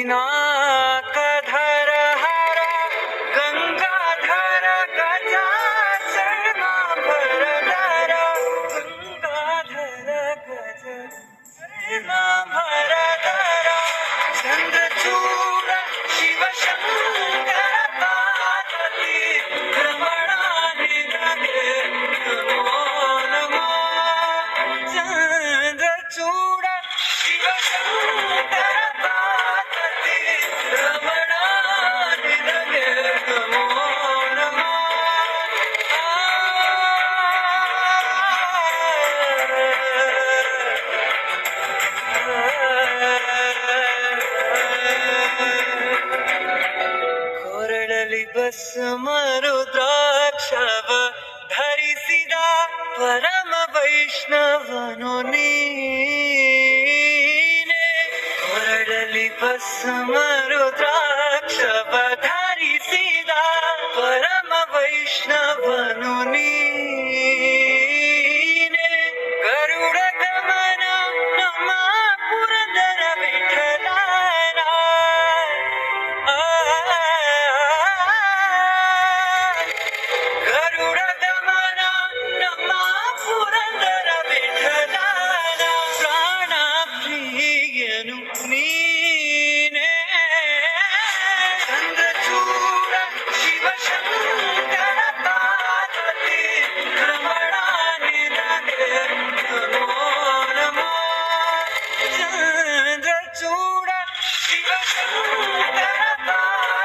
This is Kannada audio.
पिनाकधर हर गंगाधर गजाचरणाभरधर गंगाधर गजाचरणाभरधर चंद्रचूड शिवशंकर पार्वती रमणानिधे नमो नमो चंद्रचूड शिवशंकर पार्वती रमणानिधे नमो नमो ಕೊರಳಲಿ ಭಸ್ಮ ರುದ್ರಾಕ್ಷವ ಧರಿಸಿದ ಪರಮ ವೈಷ್ಣವನು ನೀನೆ ಕೊರಳಲಿ ಭಸ್ಮ ರುದ್ರಾಕ್ಷವ ಧರಿಸಿದ ಪರಮ ವೈಷ್ಣವನು ನೀನೆ ಗರುಡ ಗಮನ ನಮ್ಮ ಪುರಂದರ ವಿಠಲನ ಗರುಡ ಗಮನ ನಮ್ಮ ಪುರಂದರ ವಿಠಲನ ಪ್ರಾಣ ಪ್ರಿಯನು ನೀನೇ ಚಂದ್ರಚೂಡ ಶಿವಶಂಕರ ಪಾರ್ವತಿ ರಮಣಾನಿಧೆ ನಮೋ ನಮೋ ಚಂದ್ರಚೂಡ ಶಿವಶಂಕರ ಪಾರ್ವತಿ